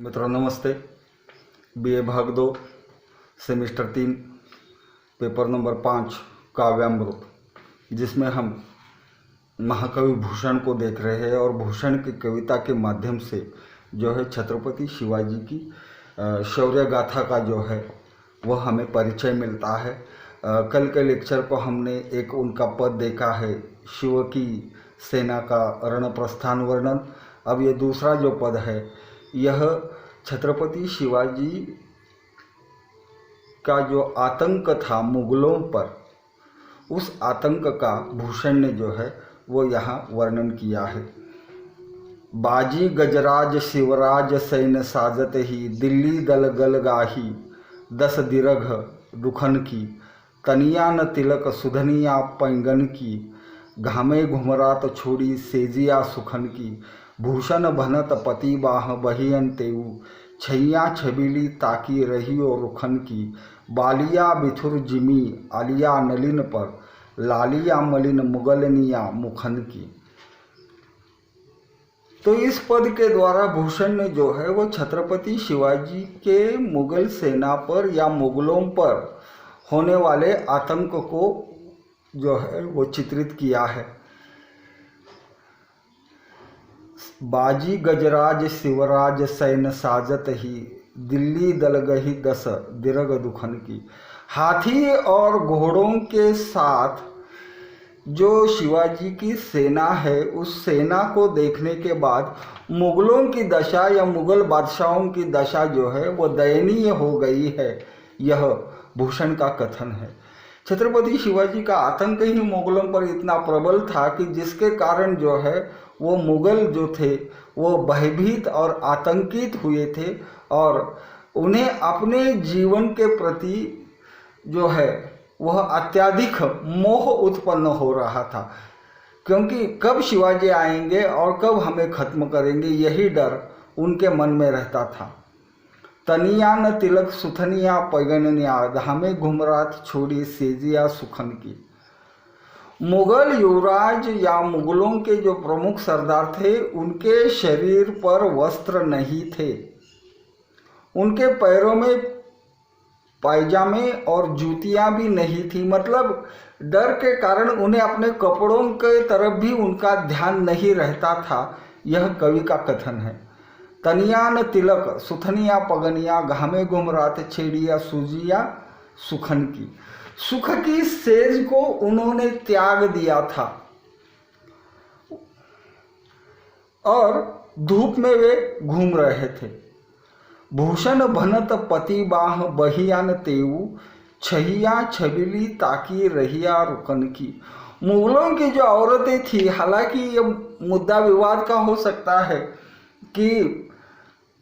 मित्रों नमस्ते। बीए भाग 2 सेमेस्टर 3 पेपर नंबर 5 काव्यामृत, जिसमें हम महाकवि भूषण को देख रहे हैं और भूषण की कविता के माध्यम से जो है छत्रपति शिवाजी की शौर्य गाथा का जो है वह हमें परिचय मिलता है। कल के लेक्चर को हमने एक उनका पद देखा है, शिव की सेना का रण प्रस्थान वर्णन। अब ये दूसरा जो पद है यह छत्रपति शिवाजी का जो आतंक था मुगलों पर, उस आतंक का भूषण ने जो है वो यहाँ वर्णन किया है। बाजी गजराज शिवराज सैन्य साजत ही, दिल्ली दल गल गाही 10 दिरघ दुखन की, तनिया न तिलक सुधनिया पैंगन की, घामे घुमरात छोड़ी सेजिया सुखन की, भूषण भनत पति बाह बहियन तेऊ, छैया छबीली ताकी रहियो रुखन की, बालिया बिथुर जिमी आलिया नलिन पर, लालिया मलिन मुगलनिया मुखन की। तो इस पद के द्वारा भूषण ने जो है वो छत्रपति शिवाजी के मुगल सेना पर या मुगलों पर होने वाले आतंक को जो है वो चित्रित किया है। बाजी गजराज शिवराज सैन्य साजत ही, दिल्ली दलगही 10 दिरग दुखन की। हाथी और घोड़ों के साथ जो शिवाजी की सेना है, उस सेना को देखने के बाद मुगलों की दशा या मुगल बादशाहों की दशा जो है वो दयनीय हो गई है, यह भूषण का कथन है। छत्रपति शिवाजी का आतंक ही मुगलों पर इतना प्रबल था कि जिसके कारण जो है वो मुगल जो थे वो भयभीत और आतंकित हुए थे और उन्हें अपने जीवन के प्रति जो है वह अत्यधिक मोह उत्पन्न हो रहा था, क्योंकि कब शिवाजी आएंगे और कब हमें खत्म करेंगे, यही डर उनके मन में रहता था। तनिया न तिलक सुथनिया पैगनिया, धामे घुमरात छोड़ी सेजिया सुखन की। मुगल युवराज या मुगलों के जो प्रमुख सरदार थे, उनके शरीर पर वस्त्र नहीं थे, उनके पैरों में पायजामे और जूतियां भी नहीं थी। मतलब डर के कारण उन्हें अपने कपड़ों के तरफ भी उनका ध्यान नहीं रहता था, यह कवि का कथन है। तनिया न तिलक सुथनिया पगनिया, घामे घुमरात छेड़िया सूजिया सुखन की। सुख की सेज को उन्होंने त्याग दिया था और धूप में वे घूम रहे थे। भूषण भनत पति बाह बहियान तेऊ, छहिया छबिली ताकी रहिया रुकन की। मुगलों की जो औरतें थी, हालांकि ये मुद्दा विवाद का हो सकता है कि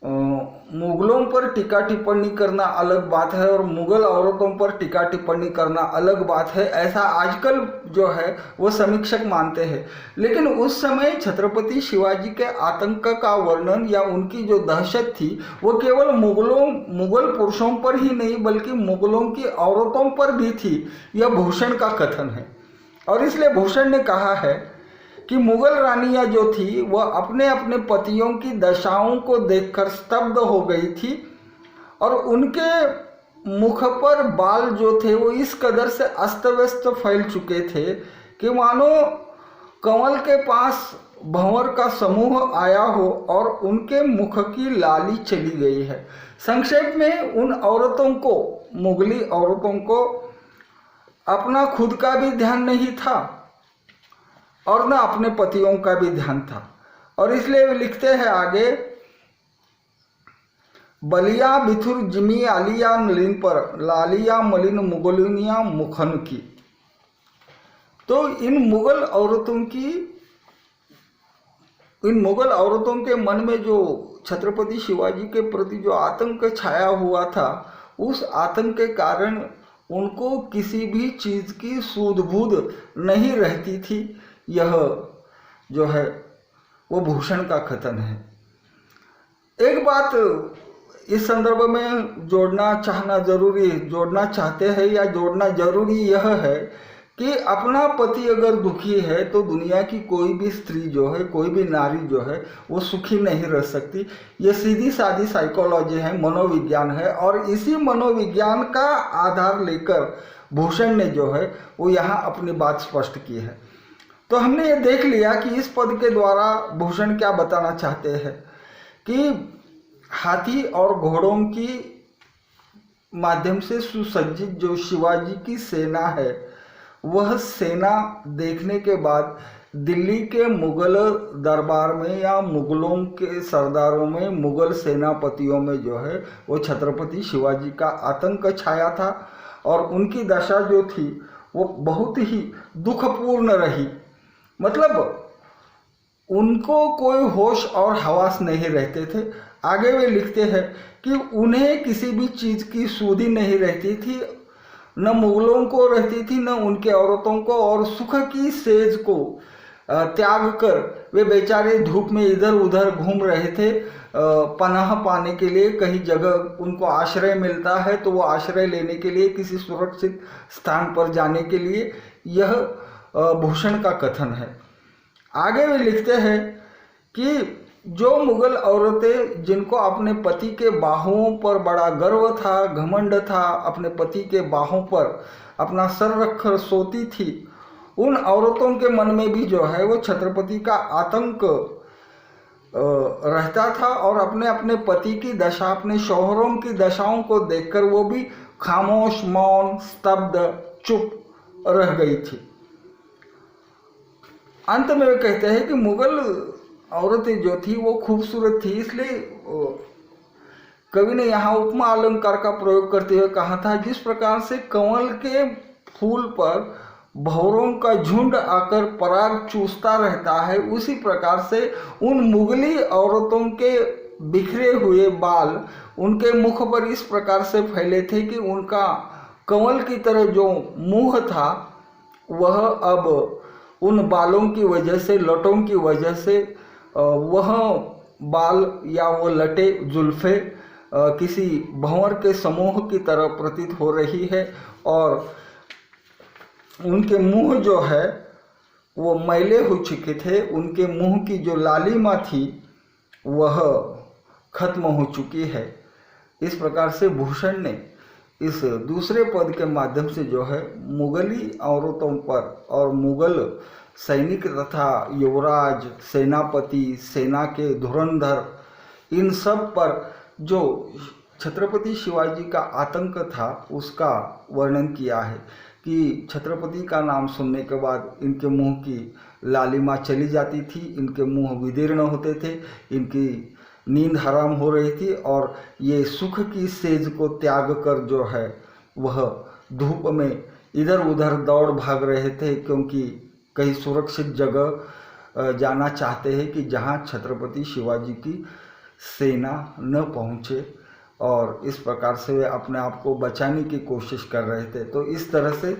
मुगलों पर टीका टिप्पणी करना अलग बात है और मुगल औरतों पर टीका टिप्पणी करना अलग बात है, ऐसा आजकल जो है वो समीक्षक मानते हैं। लेकिन उस समय छत्रपति शिवाजी के आतंक का वर्णन या उनकी जो दहशत थी वो केवल मुगल पुरुषों पर ही नहीं बल्कि मुगलों की औरतों पर भी थी, यह भूषण का कथन है। और इसलिए भूषण ने कहा है कि मुगल रानियां जो थी वह अपने अपने पतियों की दशाओं को देखकर स्तब्ध हो गई थी और उनके मुख पर बाल जो थे वो इस कदर से अस्त व्यस्त फैल चुके थे कि मानो कंवल के पास भंवर का समूह आया हो और उनके मुख की लाली चली गई है। संक्षेप में उन औरतों को, मुगली औरतों को अपना खुद का भी ध्यान नहीं था और न अपने पतियों का भी ध्यान था। और इसलिए वे लिखते हैं आगे, बलिया बिथुर जिमी आलिया नलिन पर, लालिया मलिन मुगलिनिया मुखन की। तो इन मुगल औरतों के मन में जो छत्रपति शिवाजी के प्रति जो आतंक छाया हुआ था, उस आतंक के कारण उनको किसी भी चीज की सूध-बूध नहीं रहती थी, यह जो है वो भूषण का कथन है। एक बात इस संदर्भ में जोड़ना चाहते हैं या जोड़ना जरूरी यह है कि अपना पति अगर दुखी है तो दुनिया की कोई भी स्त्री जो है, कोई भी नारी जो है, वो सुखी नहीं रह सकती। ये सीधी सादी साइकोलॉजी है, मनोविज्ञान है, और इसी मनोविज्ञान का आधार लेकर भूषण ने जो है वो यहाँ अपनी बात स्पष्ट की है। तो हमने ये देख लिया कि इस पद के द्वारा भूषण क्या बताना चाहते हैं कि हाथी और घोड़ों की माध्यम से सुसज्जित जो शिवाजी की सेना है, वह सेना देखने के बाद दिल्ली के मुगल दरबार में या मुगलों के सरदारों में, मुगल सेनापतियों में जो है वो छत्रपति शिवाजी का आतंक छाया था और उनकी दशा जो थी वो बहुत ही दुखपूर्ण रही। मतलब उनको कोई होश और हवास नहीं रहते थे। आगे वे लिखते हैं कि उन्हें किसी भी चीज़ की सूधी नहीं रहती थी, न मुगलों को रहती थी, न उनके औरतों को, और सुख की सेज को त्याग कर वे बेचारे धूप में इधर उधर घूम रहे थे पनाह पाने के लिए। कहीं जगह उनको आश्रय मिलता है तो वो आश्रय लेने के लिए, किसी सुरक्षित स्थान पर जाने के लिए, यह भूषण का कथन है। आगे वे लिखते हैं कि जो मुगल औरतें जिनको अपने पति के बाहुओं पर बड़ा गर्व था, घमंड था, अपने पति के बाहों पर अपना सर रखकर सोती थी, उन औरतों के मन में भी जो है वो छत्रपति का आतंक रहता था और अपने अपने पति की दशा, अपने शौहरों की दशाओं को देखकर वो भी खामोश, मौन, स्तब्ध, चुप रह गई थी। अंत में वे कहते हैं कि मुगल औरतें जो थी वो खूबसूरत थी, इसलिए कवि ने यहाँ उपमा अलंकार का प्रयोग करते हुए कहा था, जिस प्रकार से कमल के फूल पर भंवरों का झुंड आकर पराग चूसता रहता है, उसी प्रकार से उन मुगली औरतों के बिखरे हुए बाल उनके मुख पर इस प्रकार से फैले थे कि उनका कमल की तरह जो मुंह था वह अब उन बालों की वजह से, लटों की वजह से, वह बाल या वो लटे जुल्फे किसी भंवर के समूह की तरह प्रतीत हो रही है और उनके मुंह जो है वो मैले हो चुके थे। उनके मुंह की जो लालिमा थी वह खत्म हो चुकी है। इस प्रकार से भूषण ने इस दूसरे पद के माध्यम से जो है मुगली औरतों पर और मुगल सैनिक तथा युवराज, सेनापति, सेना के धुरंधर, इन सब पर जो छत्रपति शिवाजी का आतंक था उसका वर्णन किया है कि छत्रपति का नाम सुनने के बाद इनके मुंह की लालिमा चली जाती थी, इनके मुंह विदीर्ण होते थे, इनकी नींद हराम हो रही थी और ये सुख की सेज को त्याग कर जो है वह धूप में इधर उधर दौड़ भाग रहे थे, क्योंकि कहीं सुरक्षित जगह जाना चाहते हैं कि जहां छत्रपति शिवाजी की सेना न पहुंचे, और इस प्रकार से वे अपने आप को बचाने की कोशिश कर रहे थे। तो इस तरह से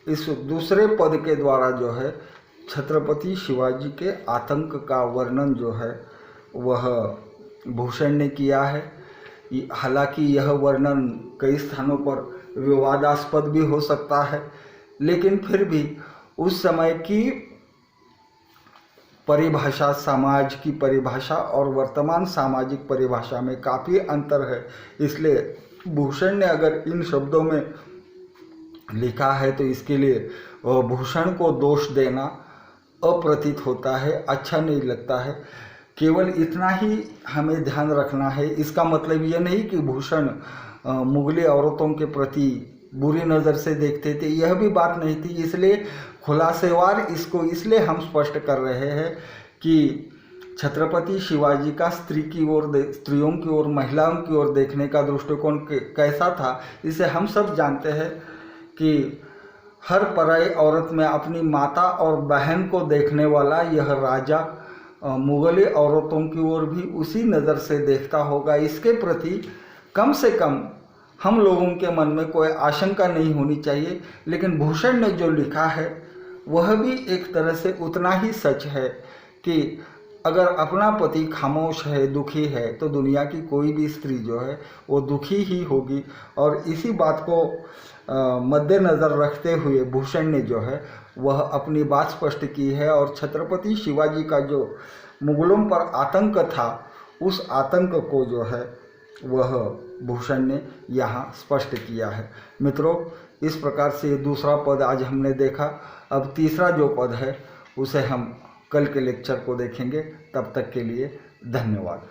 इस दूसरे पद के द्वारा जो है छत्रपति शिवाजी के आतंक का वर्णन जो है वह भूषण ने किया है। हालांकि यह वर्णन कई स्थानों पर विवादास्पद भी हो सकता है, लेकिन फिर भी उस समय की परिभाषा, समाज की परिभाषा और वर्तमान सामाजिक परिभाषा में काफ़ी अंतर है। इसलिए भूषण ने अगर इन शब्दों में लिखा है तो इसके लिए भूषण को दोष देना अप्रतीत होता है, अच्छा नहीं लगता है। केवल इतना ही हमें ध्यान रखना है। इसका मतलब ये नहीं कि भूषण मुगली औरतों के प्रति बुरी नज़र से देखते थे, यह भी बात नहीं थी। इसलिए खुलासेवार इसको इसलिए हम स्पष्ट कर रहे हैं कि छत्रपति शिवाजी का स्त्रियों की ओर, महिलाओं की ओर देखने का दृष्टिकोण कैसा था, इसे हम सब जानते हैं कि हर पराई औरत में अपनी माता और बहन को देखने वाला यह राजा मुगली औरतों की ओर भी उसी नज़र से देखता होगा। इसके प्रति कम से कम हम लोगों के मन में कोई आशंका नहीं होनी चाहिए। लेकिन भूषण ने जो लिखा है वह भी एक तरह से उतना ही सच है कि अगर अपना पति खामोश है, दुखी है, तो दुनिया की कोई भी स्त्री जो है वो दुखी ही होगी। और इसी बात को मद्देनज़र रखते हुए भूषण ने जो है वह अपनी बात स्पष्ट की है। और छत्रपति शिवाजी का जो मुगलों पर आतंक था, उस आतंक को जो है वह भूषण ने यहाँ स्पष्ट किया है। मित्रों, इस प्रकार से दूसरा पद आज हमने देखा। अब तीसरा जो पद है उसे हम कल के लेक्चर को देखेंगे। तब तक के लिए धन्यवाद।